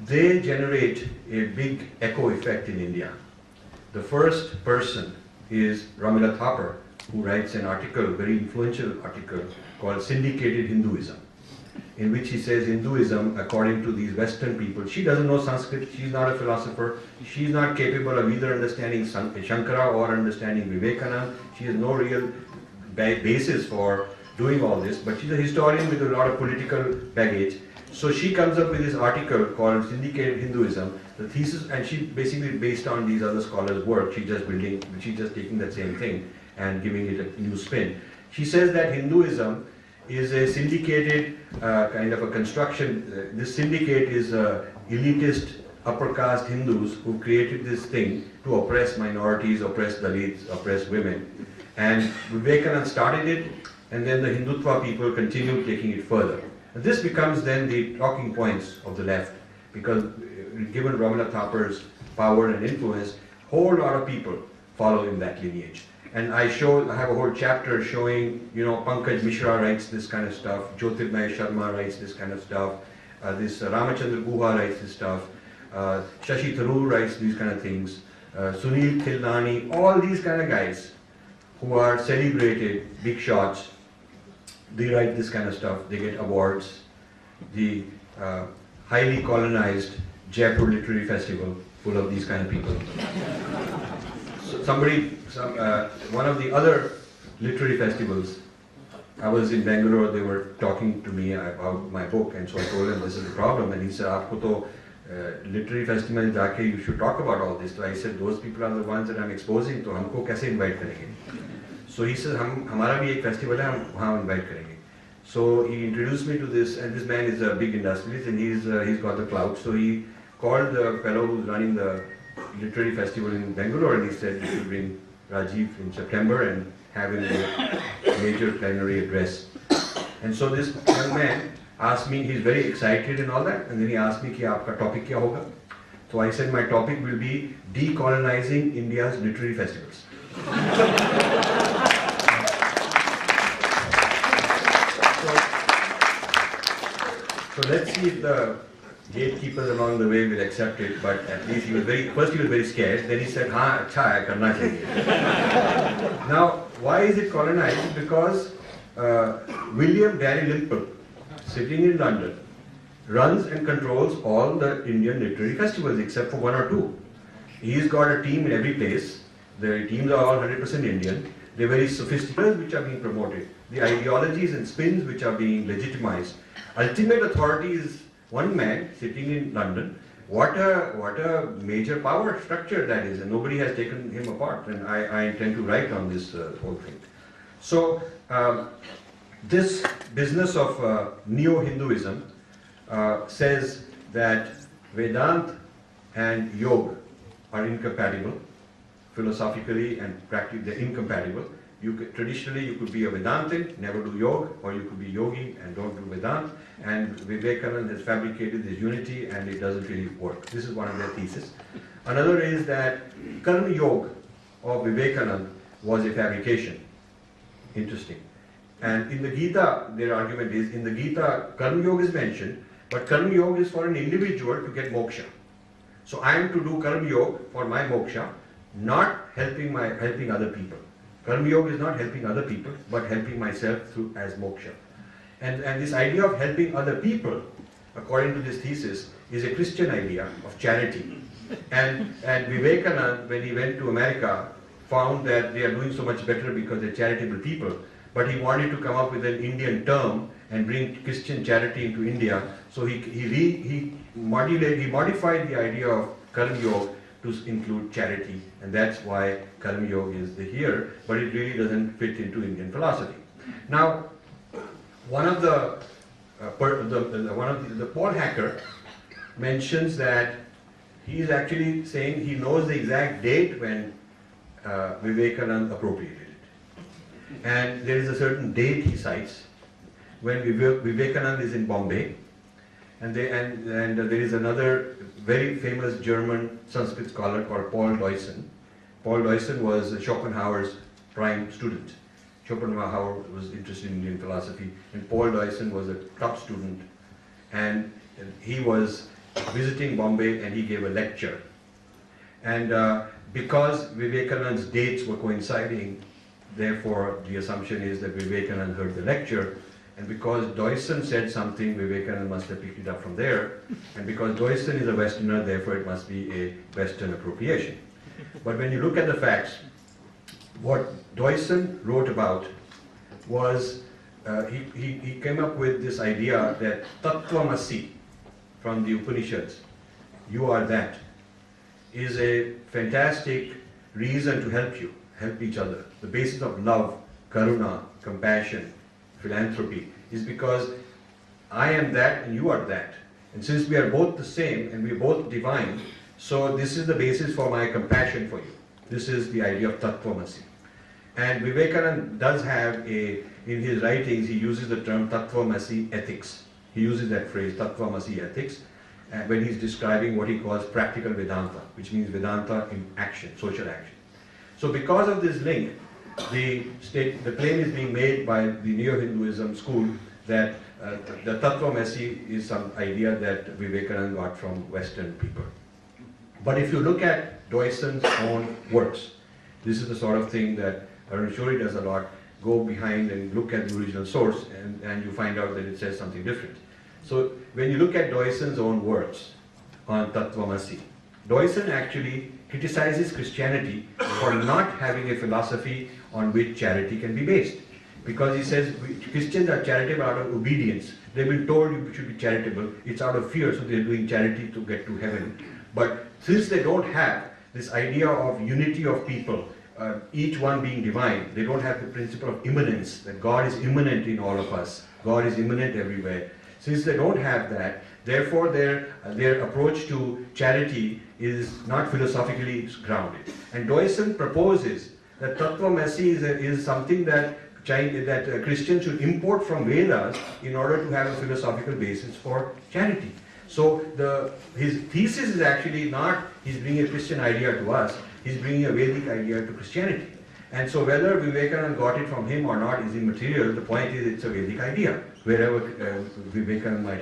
they generate a big echo effect in India. The first person is Ramila Thapar, who writes an article, very influential article, called Syndicated Hinduism, in which he says Hinduism, according to these Western people, she doesn't know Sanskrit, she's not a philosopher, she's not capable of either understanding Shankara or understanding Vivekananda, she has no real basis for doing all this, but she's a historian with a lot of political baggage. So she comes up with this article called Syndicated Hinduism, the thesis, and she basically based on these other scholars' work, she's just taking that same thing and giving it a new spin. She says that Hinduism is a syndicated kind of a construction. This syndicate is elitist upper caste Hindus who created this thing to oppress minorities, oppress Dalits, oppress women. And Vivekananda started it, and then the Hindutva people continued taking it further. And this becomes then the talking points of the left, because given Ramila Thapar's power and influence, a whole lot of people follow in that lineage. And I have a whole chapter showing, Pankaj Mishra writes this kind of stuff, Jyotirmay Sharma writes this kind of stuff, this Ramachandra Guha writes this stuff, Shashi Tharoor writes these kind of things, Sunil Khilnani, all these kind of guys who are celebrated, big shots, they write this kind of stuff, they get awards. The highly colonized Jaipur Literary Festival, full of these kind of people. One of the other literary festivals, I was in Bangalore, they were talking to me about my book, and so I told him this is the problem, and he said, "Aapko to literary festival mein jaake you should talk about all this." So I said, those people are the ones that I'm exposing, to humko kaise invite karenge? So he said, hamara bhi ek festival hai, hum wahan invite karenge. So he introduced me to this, and this man is a big industrialist, and he's got the clout. So he called the fellow who's running the literary festival in Bangalore, and he said, "You should bring Rajiv in September and have him a major plenary address." And so this young man asked me, he's very excited and all that, and then he asked me, "Ki aapka topic kya hoga?" So I said, my topic will be decolonizing India's literary festivals. So let's see if the gatekeepers along the way will accept it, but at least first he was very scared, then he said, "Haan, acha hai, karna chahiye." Now, why is it colonized? Because William Dalrymple, sitting in London, runs and controls all the Indian literary festivals except for one or two. He's got a team in every place. The teams are all 100% Indian. They're very sophisticated, which are being promoted. The ideologies and spins which are being legitimized. Ultimate authority is one man sitting in London. What a major power structure that is, and nobody has taken him apart. And I intend to write on this whole thing. So this business of neo-Hinduism says that Vedanta and Yoga are incompatible. Philosophically and practically, they're incompatible. Traditionally, you could be a Vedantin, never do yoga, or you could be yogi and don't do Vedanta. And Vivekananda has fabricated this unity, and it doesn't really work. This is one of their theses. Another is that Karma Yoga of Vivekananda was a fabrication. Interesting. And in the Gita, their argument is, in the Gita, Karma Yoga is mentioned, but Karma Yoga is for an individual to get moksha. So I am to do Karma Yoga for my moksha, not helping other people. Karma Yoga is not helping other people, but helping myself through as moksha. And this idea of helping other people, according to this thesis, is a Christian idea of charity. And Vivekananda, when he went to America, found that they are doing so much better because they're charitable people. But he wanted to come up with an Indian term and bring Christian charity into India. So he modified the idea of Karma Yoga to include charity, and that's why Karma Yoga is here, but it really doesn't fit into Indian philosophy. Now, one of the Paul Hacker mentions that he is actually saying he knows the exact date when Vivekananda appropriated it, and there is a certain date he cites when Vivekananda is in Bombay, and there is another very famous German Sanskrit scholar called Paul Deussen. Paul Deussen was Schopenhauer's prime student. Schopenhauer was interested in Indian philosophy, and Paul Deussen was a top student, and he was visiting Bombay, and he gave a lecture. And because Vivekananda's dates were coinciding, therefore the assumption is that Vivekananda heard the lecture, and because Deussen said something, Vivekananda must have picked it up from there, and because Deussen is a Westerner, therefore it must be a Western appropriation. But when you look at the facts, what Deussen wrote about was, he came up with this idea that Tattvamasi from the Upanishads, you are that, is a fantastic reason to help each other. The basis of love, karuna, compassion, philanthropy is because I am that and you are that. And since we are both the same and we are both divine, so this is the basis for my compassion for you. This is the idea of Tattvamasi. And Vivekananda does have in his writings, he uses the term Tattvamasi ethics. He uses that phrase, Tattvamasi ethics, when he's describing what he calls practical Vedanta, which means Vedanta in action, social action. So because of this link, the claim is being made by the Neo-Hinduism school that the Tattvamasi is some idea that Vivekananda got from Western people. But if you look at Deussen's own works, this is the sort of thing that Arun Shori does a lot, go behind and look at the original source, and you find out that it says something different. So when you look at Deussen's own words on Tattvamasi, Deussen actually criticizes Christianity for not having a philosophy on which charity can be based. Because he says Christians are charitable out of obedience. They've been told you should be charitable. It's out of fear, so they're doing charity to get to heaven. But since they don't have this idea of unity of people, each one being divine, they don't have the principle of immanence, that God is immanent in all of us. God is immanent everywhere. Since they don't have that, therefore their approach to charity is not philosophically grounded. And Deussen proposes that Tattvamasi is something that Christians should import from Vedas in order to have a philosophical basis for charity. So his thesis is actually not he's bringing a Christian idea to us, he's bringing a Vedic idea to Christianity. And so whether Vivekananda got it from him or not is immaterial. The point is it's a Vedic idea, wherever Vivekananda might have